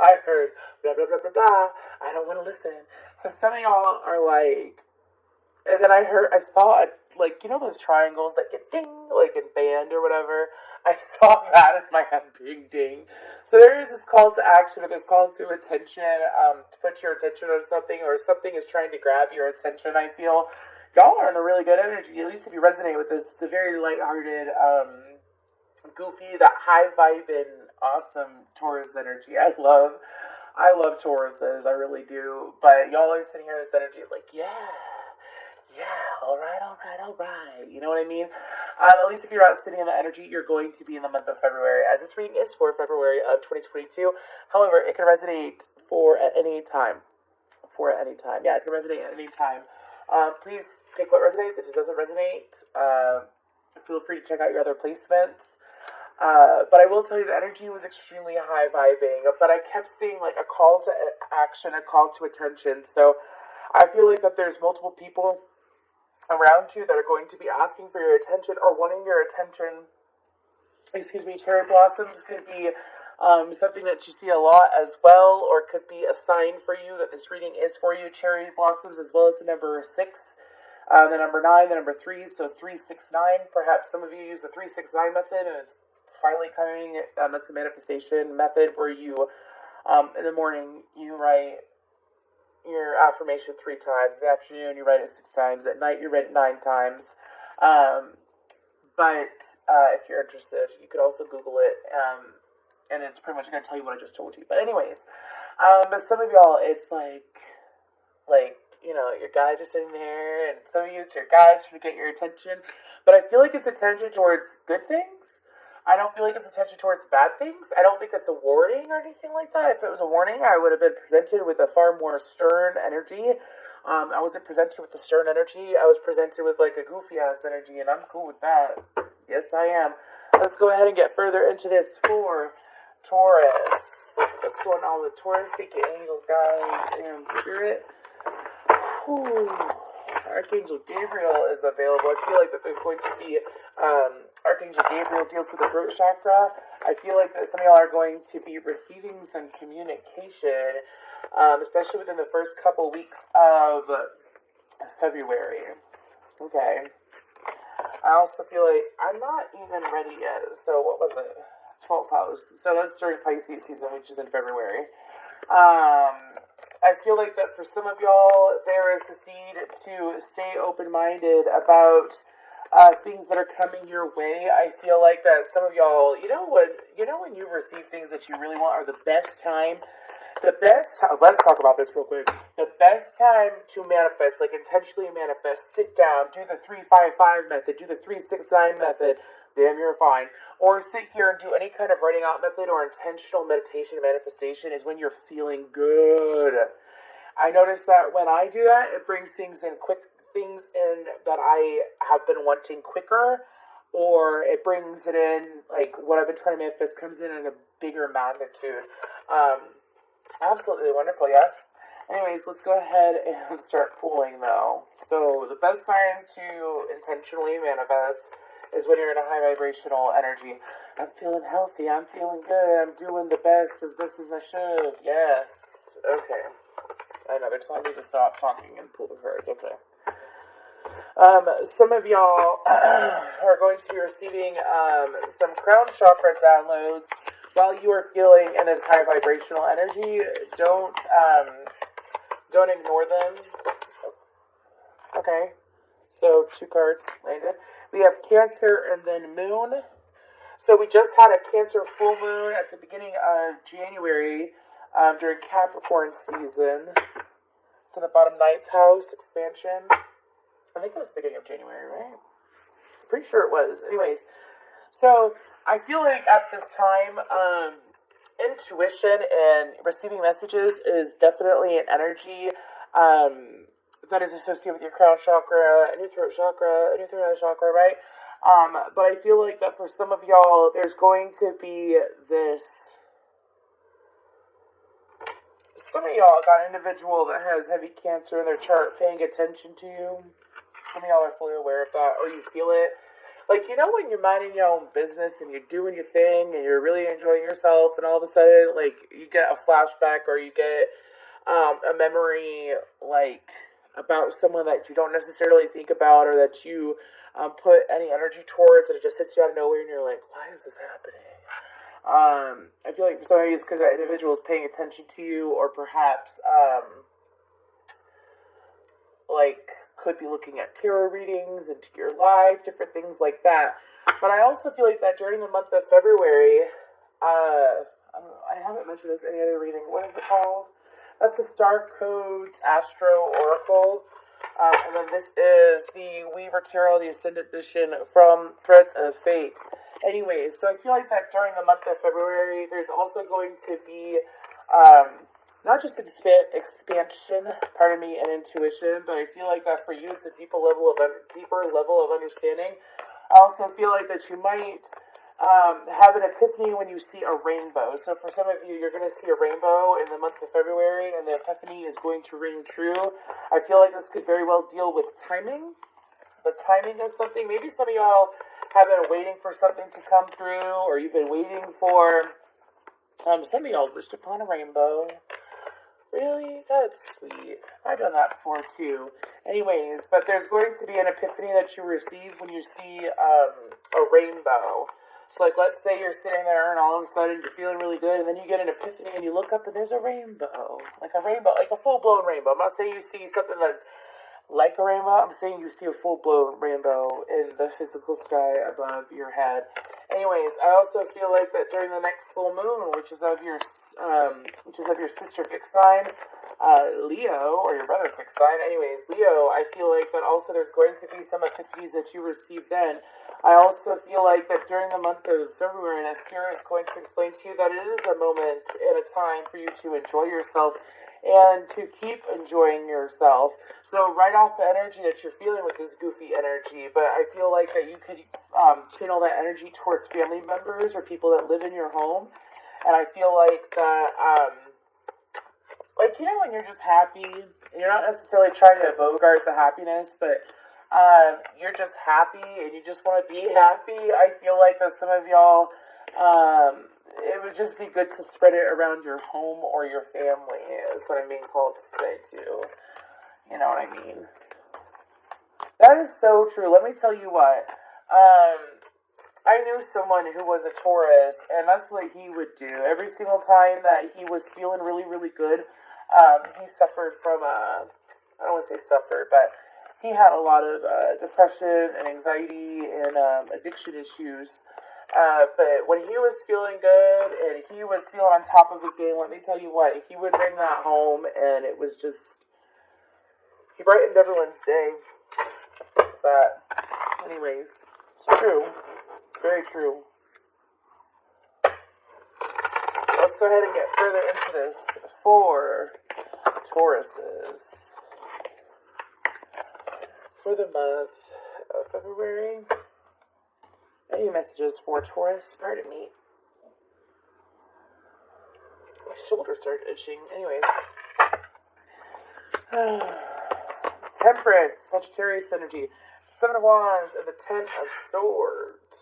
I heard blah blah blah blah blah. I don't want to listen. So some of y'all are like, and then I saw a, like, you know those triangles that get ding, like in band or whatever. I saw that in my head being ding. So there is this call to action, or this call to attention, to put your attention on something, or something is trying to grab your attention. I feel y'all are in a really good energy. At least if you resonate with this, it's a very lighthearted, goofy, that high vibe and awesome Taurus energy. I love Tauruses, I really do. But y'all are sitting here in this energy of like, yeah, yeah, all right, all right, all right. You know what I mean? At least if you're not sitting in the energy, you're going to be in the month of February, as this reading is for February of 2022. However, it can resonate for at any time. For at any time. Yeah, it can resonate at any time. Please pick what resonates. If it doesn't resonate, feel free to check out your other placements. But I will tell you the energy was extremely high vibing, but I kept seeing like a call to action, a call to attention. So I feel like that there's multiple people around you that are going to be asking for your attention or wanting your attention. Excuse me, cherry blossoms could be something that you see a lot as well, or could be a sign for you that this reading is for you. Cherry blossoms, as well as the number 6, the number 9, the number 3, so 369. Perhaps some of you use the 369 method, and it's finally coming. That's a manifestation method where you, in the morning, you write your affirmation 3 times. In the afternoon, you write it 6 times. At night, you write it 9 times. But if you're interested, you could also Google it, and it's pretty much going to tell you what I just told you. But anyways, but some of y'all, it's like, you know, your guides are sitting there, and some of you, it's your guides trying to get your attention. But I feel like it's attention towards good things. I don't feel like it's attention towards bad things. I don't think it's a warning or anything like that. If it was a warning, I would have been presented with a far more stern energy. I wasn't presented with the stern energy. I was presented with like a goofy ass energy, and I'm cool with that. Yes, I am. Let's go ahead and get further into this for Taurus. What's going on with Taurus? Thank you, angels, guides, and spirit. Whew. Archangel Gabriel is available. I feel like that there's going to be Archangel Gabriel deals with the throat chakra. I feel like that some of y'all are going to be receiving some communication, especially within the first couple weeks of February. Okay. I also feel like I'm not even ready yet. So what was it? 12th house. So that's during Pisces season, which is in February. I feel like that for some of y'all, there is this need to stay open-minded about things that are coming your way. I feel like that some of y'all, when you receive things that you really want, are the best time. Let's talk about this real quick. The best time to manifest, like intentionally manifest, sit down, do the 355 method, do the 369 method, damn, you're fine. Or sit here and do any kind of writing out method or intentional meditation manifestation is when you're feeling good. I notice that when I do that, it brings things in that I have been wanting quicker, or it brings it in, like what I've been trying to manifest comes in a bigger magnitude. Absolutely wonderful, yes. Anyways, let's go ahead and start pulling though. So the best time to intentionally manifest is when you're in a high vibrational energy. I'm feeling healthy, I'm feeling good, I'm doing the best as I should. Yes. Okay. I know, they're telling me to stop talking and pull the cards. Okay. Some of y'all are going to be receiving some crown chakra downloads while you are feeling in this high vibrational energy. Don't ignore them. Okay. So 2 cards landed. We have Cancer and then Moon. So we just had a Cancer full moon at the beginning of January during Capricorn season. To the bottom, 9th house expansion. I think it was the beginning of January, right? Pretty sure it was. Anyways, so I feel like at this time, intuition and receiving messages is definitely an energy that is associated with your crown chakra and your throat chakra and your third eye chakra, right? But I feel like that for some of y'all, there's going to be this. Some of y'all got an individual that has heavy Cancer in their chart paying attention to you. Some of y'all are fully aware of that, or you feel it. Like, you know, when you're minding your own business and you're doing your thing and you're really enjoying yourself, and all of a sudden, like, you get a flashback or you get a memory, like, about someone that you don't necessarily think about or that you put any energy towards, and it just hits you out of nowhere, and you're like, why is this happening? I feel like for some of you, it's because that individual is paying attention to you, or perhaps, like, could be looking at tarot readings into your life, different things like that. But I also feel like that during the month of February, I haven't mentioned this in any other reading. What is it called? That's the Star Codes Astro Oracle. And then this is the Weaver Tarot, the Ascendant Edition from Threads of Fate. Anyways, so I feel like that during the month of February, there's also going to be not just expansion, pardon me, and intuition, but I feel like that for you, it's a deeper level of understanding. I also feel like that you might have an epiphany when you see a rainbow. So for some of you, you're going to see a rainbow in the month of February, and the epiphany is going to ring true. I feel like this could very well deal with timing, the timing of something. Maybe some of y'all have been waiting for something to come through, or you've been waiting for, some of y'all wished upon a rainbow. Really? That's sweet. I've done that before too. Anyways, but there's going to be an epiphany that you receive when you see a rainbow. So, like, let's say you're sitting there and all of a sudden you're feeling really good, and then you get an epiphany and you look up and there's a rainbow. Like a full-blown rainbow. I'm not saying you see something that's like a rainbow. I'm saying you see a full-blown rainbow in the physical sky above your head. Anyways, I also feel like that during the next full moon, which is of your sister fixed sign, Leo, or your brother fixed sign. Anyways, Leo, I feel like that also there's going to be some epiphanies that you receive then. I also feel like that during the month of February, and Spirit is going to explain to you that it is a moment and a time for you to enjoy yourself and to keep enjoying yourself. So right off the energy that you're feeling with this goofy energy, but I feel like that you could channel that energy towards family members or people that live in your home. And I feel like that, like, you know, when you're just happy, and you're not necessarily trying to bogart the happiness, but you're just happy and you just want to be happy. I feel like that some of y'all, it would just be good to spread it around your home or your family, is what I'm being called to say too. You know what I mean? That is so true. Let me tell you what. I knew someone who was a Taurus, and that's what he would do. Every single time that he was feeling really, really good, he suffered from, I don't want to say suffered, but he had a lot of depression and anxiety and addiction issues. But when he was feeling good and he was feeling on top of his game, let me tell you what, he would bring that home, and it was just, he brightened everyone's day. But, anyways, it's true. It's very true. Let's go ahead and get further into this for Tauruses. For the month of February, any messages for Taurus? Pardon me. My shoulders started itching. Anyways. Temperance, Sagittarius energy. Seven of Wands and the Ten of Swords.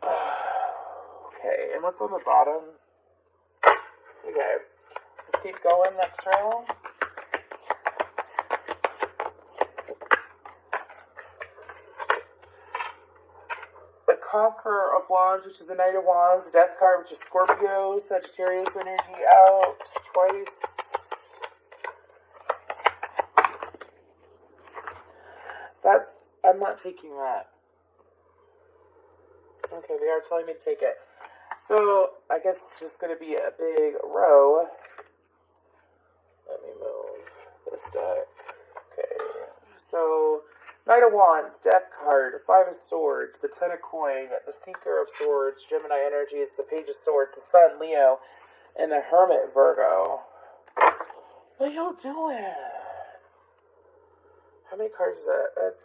Okay, and what's on the bottom? Okay, let's keep going next round. The Conqueror of Wands, which is the Knight of Wands. The Death card, which is Scorpio. Sagittarius energy out twice. I'm not taking that. Okay, they are telling me to take it. So, I guess it's just going to be a big row. Let me move this deck. Okay, so, Knight of Wands, Death card, Five of Swords, the Ten of Coin, the Seeker of Swords, Gemini energy, it's the Page of Swords, the Sun, Leo, and the Hermit, Virgo. What y'all doing? How many cards is that? That's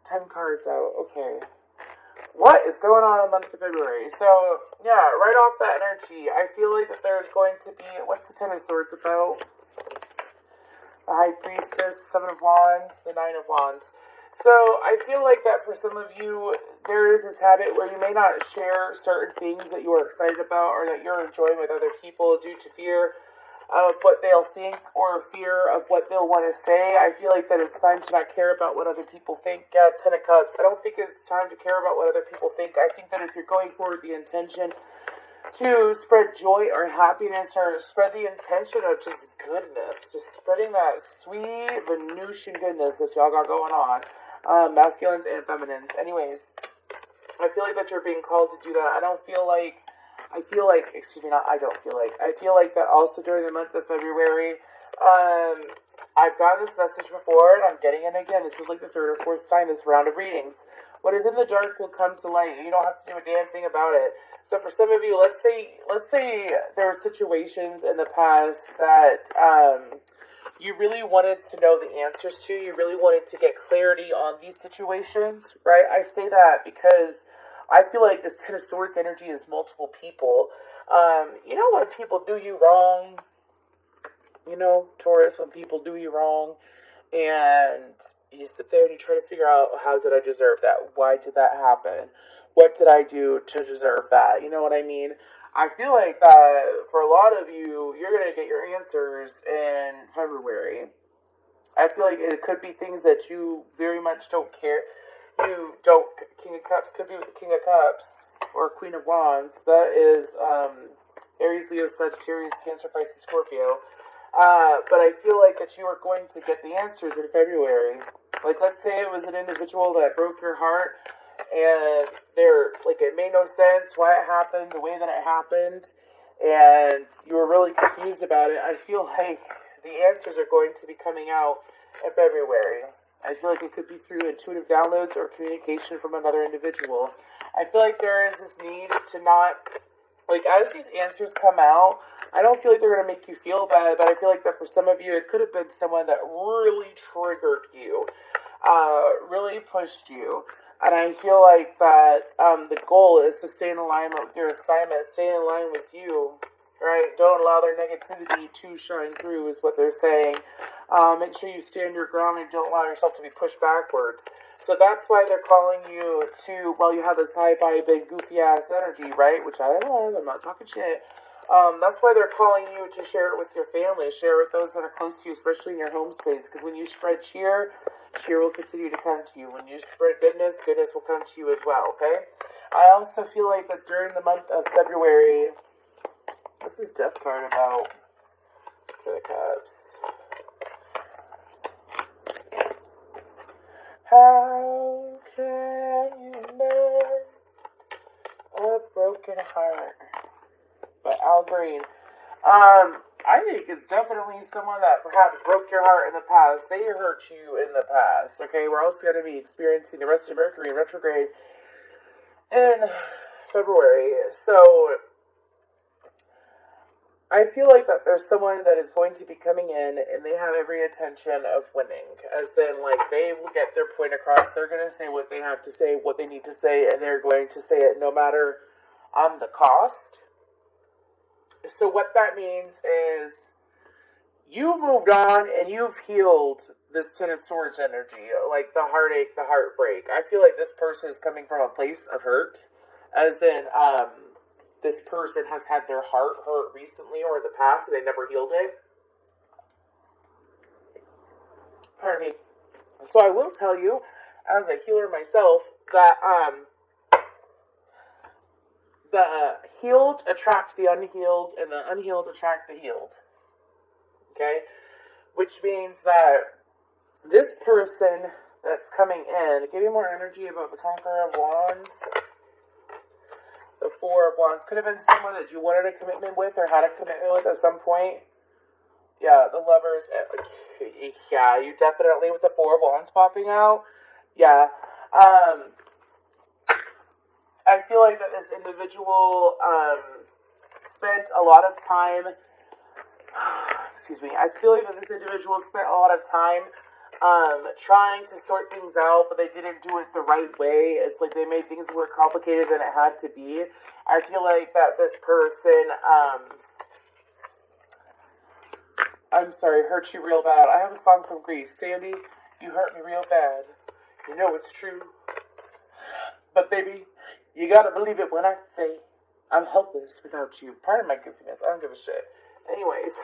10 cards out. Okay. What is going on in the month of February? So, yeah, right off that energy, I feel like that there's going to be, what's the Ten of Swords about? The High Priestess, Seven of Wands, the Nine of Wands. So I feel like that for some of you, there is this habit where you may not share certain things that you are excited about or that you're enjoying with other people due to fear of what they'll think or fear of what they'll want to say. I feel like that it's time to not care about what other people think. Ten of Cups. I don't think it's time to care about what other people think. I think that if you're going forward with the intention to spread joy or happiness or spread the intention of just goodness, just spreading that sweet Venusian goodness that y'all got going on, masculines and feminines. Anyways, I feel like that you're being called to do that. I feel like that also during the month of February, I've gotten this message before and I'm getting it again. This is like the third or fourth time this round of readings. What is in the dark will come to light, and you don't have to do a damn thing about it. So for some of you, let's say there were situations in the past that you really wanted to know the answers to. You really wanted to get clarity on these situations, right? I say that because I feel like this Ten of Swords energy is multiple people. You know when people do you wrong? You know, Taurus, when people do you wrong, and you sit there and you try to figure out, how did I deserve that? Why did that happen? What did I do to deserve that? You know what I mean? I feel like that for a lot of you, you're going to get your answers in February. I feel like it could be things that you very much don't care. You don't. King of Cups could be with the King of Cups or Queen of Wands. That is Aries, Leo, Sagittarius, Cancer, Pisces, Scorpio. But I feel like that you are going to get the answers in February. Like, let's say it was an individual that broke your heart, and it made no sense why it happened, the way that it happened, and you were really confused about it. I feel like the answers are going to be coming out in February. I feel like it could be through intuitive downloads or communication from another individual. I feel like there is this need to not, as these answers come out, I don't feel like they're going to make you feel bad, but I feel like that for some of you, it could have been someone that really triggered you, really pushed you. And I feel like that the goal is to stay in alignment with your assignment, stay in line with you, right? Don't allow their negativity to shine through is what they're saying. Make sure you stand your ground and don't allow yourself to be pushed backwards. So that's why they're calling you to, you have this high vibe and goofy ass energy, right? Which I love, I'm not talking shit. That's why they're calling you to share it with your family, share it with those that are close to you, especially in your home space. Because when you spread cheer, cheer will continue to come to you. When you spread goodness, goodness will come to you as well, okay? I also feel like that during the month of February, what's this death card about? Ten of Cups. How can you mend a broken heart? By Al Green. I think it's definitely someone that perhaps broke your heart in the past. They hurt you in the past. Okay, we're also going to be experiencing the rest of Mercury in retrograde in February. So I feel like that there's someone that is going to be coming in and they have every intention of winning. As in, they will get their point across. They're going to say what they have to say, what they need to say, and they're going to say it no matter the cost. So what that means is you've moved on and you've healed this Ten of Swords energy, like the heartache, the heartbreak. I feel like this person is coming from a place of hurt, as in this person has had their heart hurt recently or in the past and they never healed it. Pardon me. So I will tell you, as a healer myself, that the healed attract the unhealed, and the unhealed attract the healed. Okay? Which means that this person that's coming in, give me more energy about the Conqueror of Wands. The Four of Wands could have been someone that you wanted a commitment with or had a commitment with at some point. Yeah, the Lovers. Yeah, you definitely, with the Four of Wands popping out. Yeah. I feel like that this individual spent a lot of time, I feel like that this individual spent a lot of time trying to sort things out, but they didn't do it the right way. It's like they made things more complicated than it had to be. I feel like that this person, hurt you real bad. I have a song from Greece. Sandy, you hurt me real bad. You know it's true. But baby, you gotta believe it when I say I'm helpless without you. Pardon my goofiness. I don't give a shit. Anyways.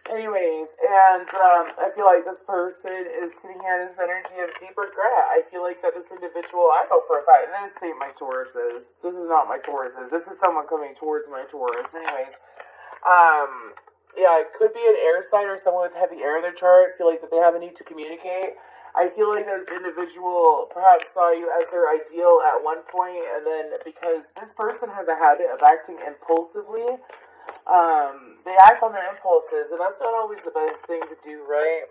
And I feel like this person is sitting here in this energy of deep regret. I feel like that this individual, I know for a fact, and this ain't my Tauruses. This is not my Tauruses. This is someone coming towards my Taurus. Yeah, it could be an air sign or someone with heavy air in their chart. I feel like that they have a need to communicate. I feel like this individual perhaps saw you as their ideal at one point, and then because this person has a habit of acting impulsively, they act on their impulses, and that's not always the best thing to do, right?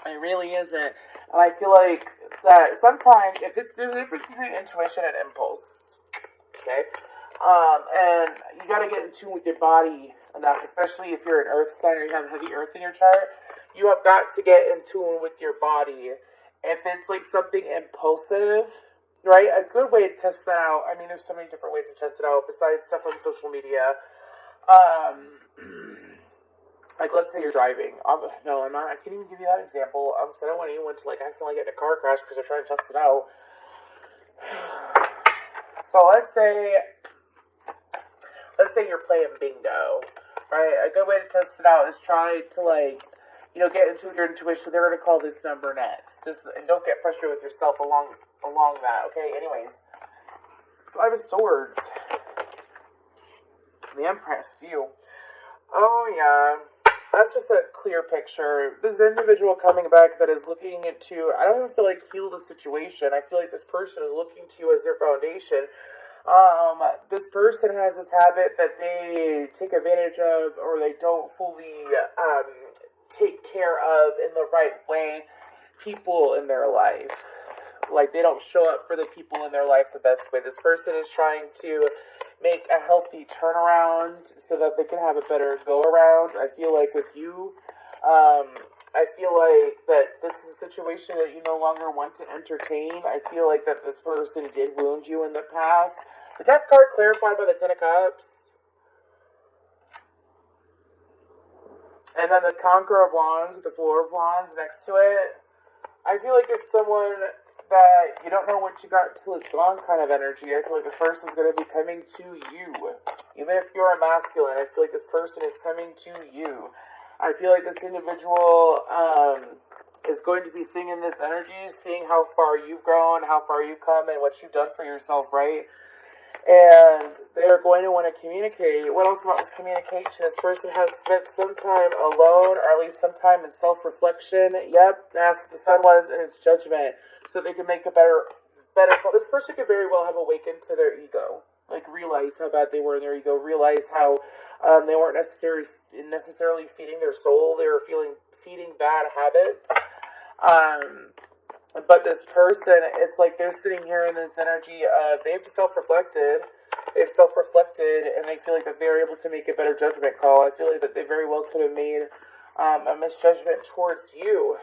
It really isn't. And I feel like that sometimes, there's a difference between intuition and impulse, okay? And you gotta get in tune with your body enough, especially if you're an earth sign or you have heavy earth in your chart. You have got to get in tune with your body. If it's like something impulsive, right? A good way to test that out, I mean, there's so many different ways to test it out besides stuff on social media. Like, let's say you're driving. No, I'm not. I can't even give you that example. So I don't want anyone to, like, accidentally get in a car crash because they're trying to test it out. So let's say you're playing bingo, right? A good way to test it out is try to, like, get into your intuition. They're going to call this number next. And don't get frustrated with yourself along that, okay? Anyways, Five of Swords. The Empress, you. Oh, yeah. That's just a clear picture. This individual coming back that is looking into, I don't even feel like heal the situation. I feel like this person is looking to you as their foundation. This person has this habit that they take advantage of, or they don't fully, take care of in the right way people in their life. Like, they don't show up for the people in their life the best way. This person is trying to make a healthy turnaround so that they can have a better go-around. I feel like with you, I feel like that this is a situation that you no longer want to entertain. I feel like that this person did wound you in the past. The Death card clarified by the Ten of Cups. And then the Conqueror of Wands with the Four of Wands next to it. I feel like it's someone that you don't know what you got till it's gone kind of energy. I feel like this person's going to be coming to you. Even if you're a masculine, I feel like this person is coming to you. I feel like this individual is going to be seeing in this energy, seeing how far you've grown, how far you've come, and what you've done for yourself, right? And they're going to want to communicate. What else about this communication? This person has spent some time alone, or at least some time in self-reflection. Yep, that's what the sun was in its judgment. So they can make a better call. This person could very well have awakened to their ego. Like, realize how bad they were in their ego. Realize how they weren't necessarily feeding their soul. They were feeding bad habits. But this person, it's like they're sitting here in this energy of they've self-reflected, and they feel like that they're able to make a better judgment call. I feel like that they very well could have made a misjudgment towards you.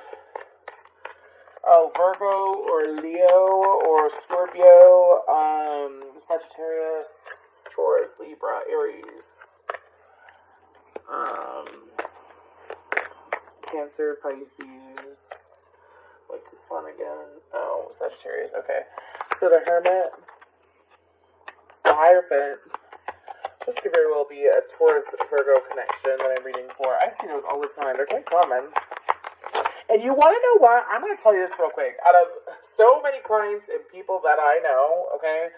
Oh, Virgo or Leo or Scorpio, Sagittarius, Taurus, Libra, Aries, Cancer, Pisces. What's this one again? Oh, Sagittarius, okay. So the Hermit, the Hierophant. This could very well be a Taurus-Virgo connection that I'm reading for. I see those all the time. They're quite common. And you want to know what? I'm going to tell you this real quick. Out of so many clients and people that I know, okay,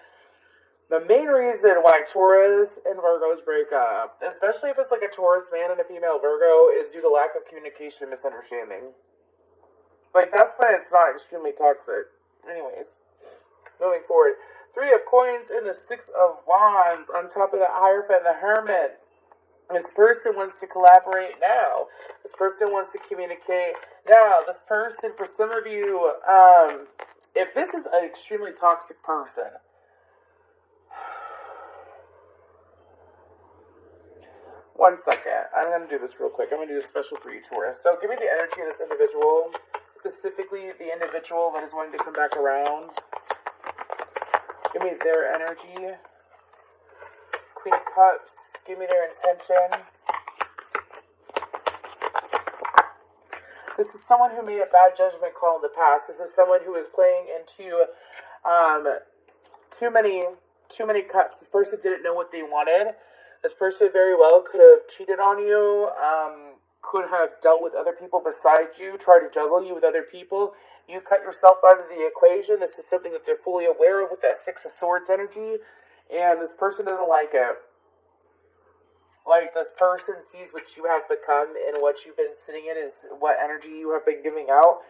the main reason why Taurus and Virgos break up, especially if it's like a Taurus man and a female Virgo, is due to lack of communication and misunderstanding. Like, that's when it's not extremely toxic. Anyways, moving forward. Three of Coins and the Six of Wands on top of the Hierophant and the Hermit. This person wants to collaborate now. This person wants to communicate now. This person, for some of you, if this is an extremely toxic person, one second. I'm going to do this real quick. I'm going to do this special for you, Taurus. So give me the energy of this individual, specifically the individual that is wanting to come back around. Give me their energy. Queen of Cups. Give me their intention. This is someone who made a bad judgment call in the past. This is someone who is playing into too many cups. This person didn't know what they wanted. This person very well could have cheated on you, could have dealt with other people besides you, tried to juggle you with other people. You cut yourself out of the equation. This is something that they're fully aware of with that Six of Swords energy, and this person doesn't like it. Like, this person sees what you have become, and what you've been sitting in is what energy you have been giving out,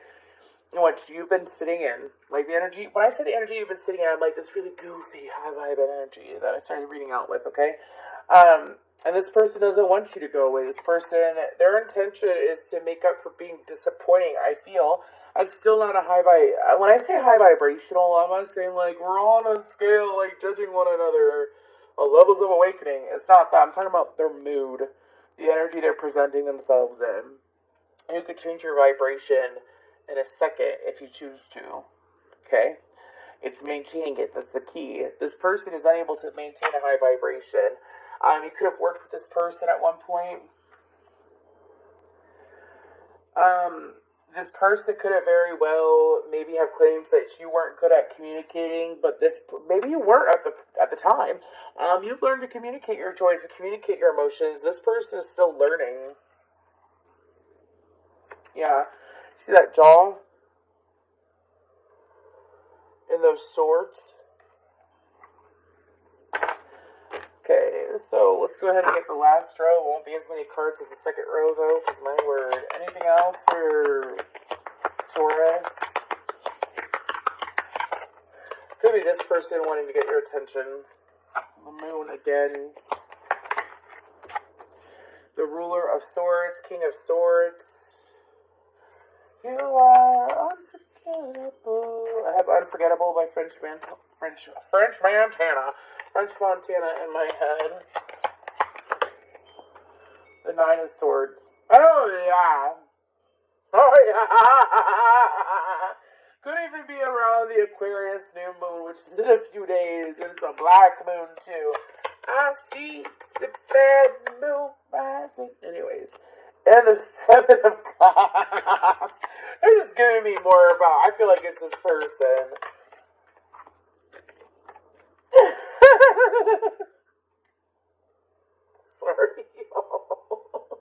and what you've been sitting in. Like, the energy, when I say the energy you've been sitting in, I'm like this really goofy, high vibe energy that I started reading out with, okay? And this person doesn't want you to go away. This person, their intention is to make up for being disappointing, I feel. I'm still not a high vibe. When I say high vibrational, I'm not saying, like, we're all on a scale, like, judging one another, levels of awakening. It's not that. I'm talking about their mood, the energy they're presenting themselves in. And you could change your vibration in a second if you choose to. Okay? It's maintaining it. That's the key. This person is unable to maintain a high vibration. You could have worked with this person at one point. This person could have very well maybe have claimed that you weren't good at communicating, but maybe you weren't at the time. You've learned to communicate your joys, to communicate your emotions. This person is still learning. Yeah. See that jaw? And those swords? Okay, so let's go ahead and get the last row. It won't be as many cards as the second row, though, because my word. Anything else for Taurus? Could be this person wanting to get your attention. The moon again. The ruler of swords, king of swords. You are unforgettable. I have Unforgettable by French Montana in my head. The Nine of Swords. Oh, yeah. Oh, yeah. Could even be around the Aquarius new moon, which is in a few days, and it's a black moon, too. I see the bad moon rising. Anyways. And the Seven of Cups. They're just giving me more about, I feel like it's this person. Sorry, y'all.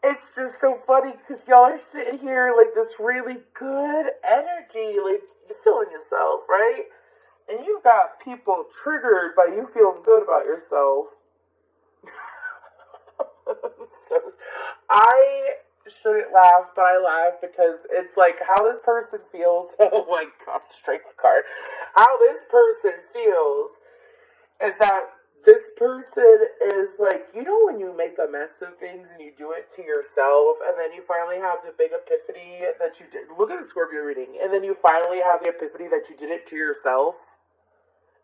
It's just so funny because y'all are sitting here like this really good energy, like you're feeling yourself, right? And you've got people triggered by you feeling good about yourself. So, I shouldn't laugh, but I laugh because it's like how this person feels. Oh my gosh, strength card. How this person feels is that this person is like, you know when you make a mess of things and you do it to yourself, and then you finally have the big epiphany that you did. Look at the Scorpio reading. And then you finally have the epiphany that you did it to yourself.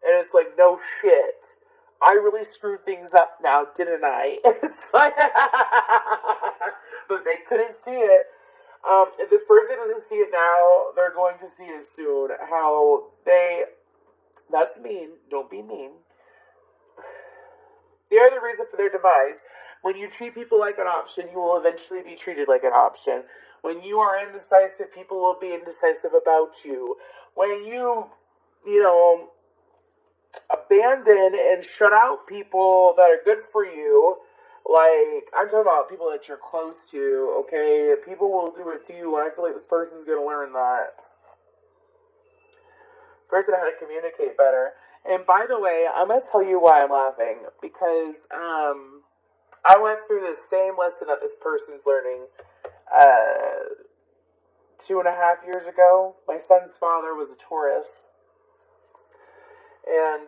And it's like, no shit. I really screwed things up now, didn't I? It's like, but they couldn't see it. If this person doesn't see it now, they're going to see it soon. That's mean. Don't be mean. They are the reason for their demise. When you treat people like an option, you will eventually be treated like an option. When you are indecisive, people will be indecisive about you. When you abandon and shut out people that are good for you, like, I'm talking about people that you're close to, okay? People will do it to you, and I feel like this person's going to learn that. Person how to communicate better. And by the way, I'm going to tell you why I'm laughing. Because I went through the same lesson that this person's learning 2.5 years ago. My son's father was a Taurus. And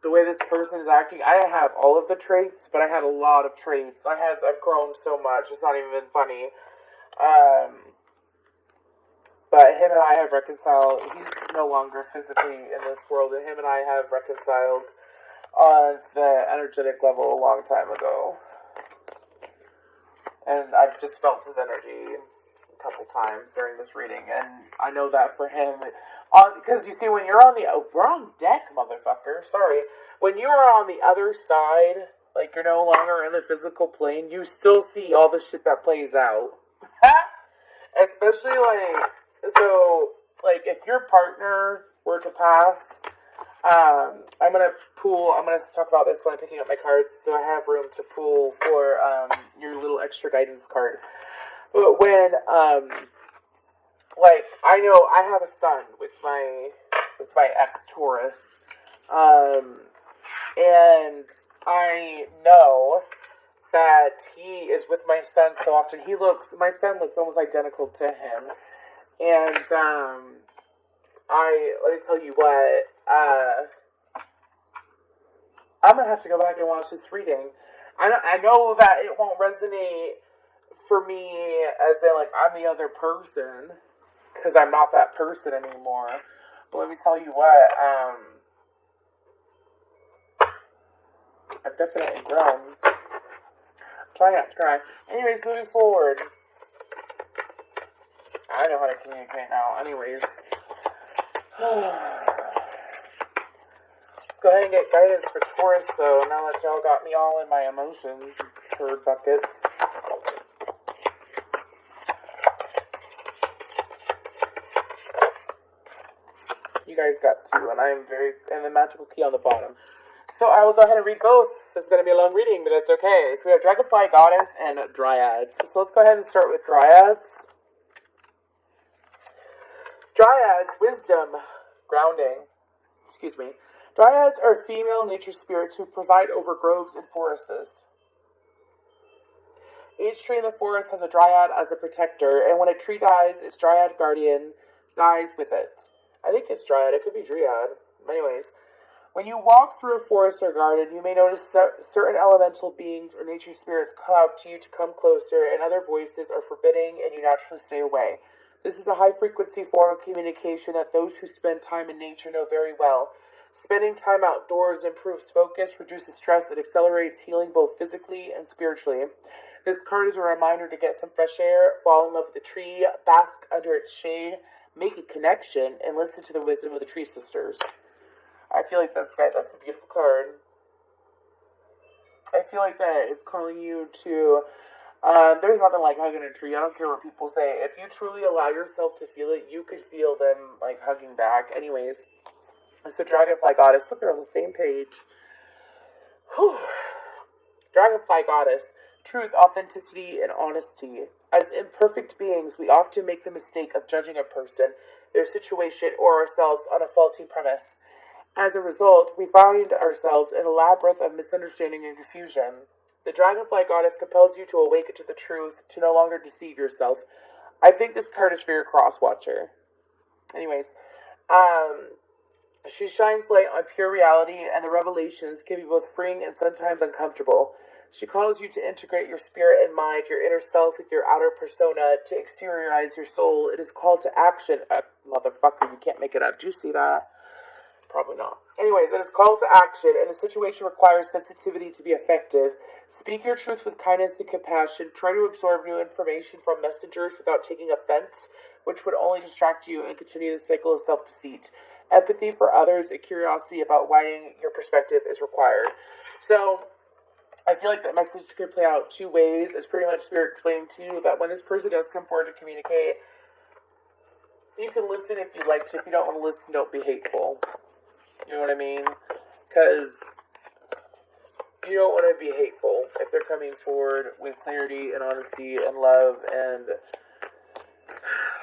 the way this person is acting, I didn't have all of the traits, but I had a lot of traits. I've grown so much, it's not even funny. But him and I have reconciled. He's no longer physically in this world, and him and I have reconciled on the energetic level a long time ago. And I've just felt his energy a couple times during this reading, and I know that for him, because you see, when you're on the wrong deck, motherfucker. Sorry, when you are on the other side Like, you're no longer in the physical plane. You still see all the shit that plays out. Especially, so, if your partner were to pass, I'm gonna talk about this when I'm picking up my cards, so I have room to pull for, your little extra guidance card. But when, I know I have a son with my ex-Taurus, and I know that he is with my son so often. My son looks almost identical to him, and, let me tell you what, I'm gonna have to go back and watch this reading. I know that it won't resonate for me as in, I'm the other person, because I'm not that person anymore. But let me tell you what, I've definitely grown. Try not to cry. Anyways, moving forward. I know how to communicate now. Anyways. Let's go ahead and get guidance for Taurus, though, now that y'all got me all in my emotions, turd buckets. You guys got two, and the magical key on the bottom. So I will go ahead and read both. This is going to be a long reading, but that's okay. So we have Dragonfly Goddess and Dryads. So let's go ahead and start with Dryads. Dryads, wisdom, grounding. Excuse me. Dryads are female nature spirits who preside over groves and forests. Each tree in the forest has a dryad as a protector, and when a tree dies, its dryad guardian dies with it. I think it's dryad. It could be dryad. Anyways, when you walk through a forest or garden, you may notice that certain elemental beings or nature spirits call out to you to come closer, and other voices are forbidding, and you naturally stay away. This is a high-frequency form of communication that those who spend time in nature know very well. Spending time outdoors improves focus, reduces stress, and accelerates healing both physically and spiritually. This card is a reminder to get some fresh air, fall in love with the tree, bask under its shade, make a connection, and listen to the wisdom of the tree sisters. I feel like that's a beautiful card. I feel like that it's calling you to... there's nothing like hugging a tree. I don't care what people say. If you truly allow yourself to feel it, you could feel them, hugging back. Anyways, so Dragonfly Goddess. Look, they're on the same page. Whew. Dragonfly Goddess. Truth, authenticity, and honesty. As imperfect beings, we often make the mistake of judging a person, their situation, or ourselves on a faulty premise. As a result, we find ourselves in a labyrinth of misunderstanding and confusion. The Dragonfly Goddess compels you to awaken to the truth, to no longer deceive yourself. I think this card is for your cross-watcher. Anyways, she shines light on pure reality, and the revelations can be both freeing and sometimes uncomfortable. She calls you to integrate your spirit and mind, your inner self with your outer persona, to exteriorize your soul. It is called to action. Motherfucker, you can't make it up. Do you see that? Probably not. Anyways, it is called to action, and the situation requires sensitivity to be effective. Speak your truth with kindness and compassion. Try to absorb new information from messengers without taking offense, which would only distract you and continue the cycle of self-deceit. Empathy for others and curiosity about widening your perspective is required. So, I feel like that message could play out two ways. It's pretty much Spirit explaining to you that when this person does come forward to communicate, you can listen if you'd like to. If you don't want to listen, don't be hateful. You know what I mean? Because you don't want to be hateful if they're coming forward with clarity and honesty and love, and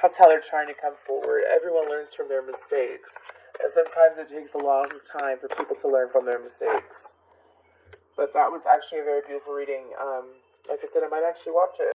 that's how they're trying to come forward. Everyone learns from their mistakes, and sometimes it takes a long time for people to learn from their mistakes. But that was actually a very beautiful reading. Like I said, I might actually watch it.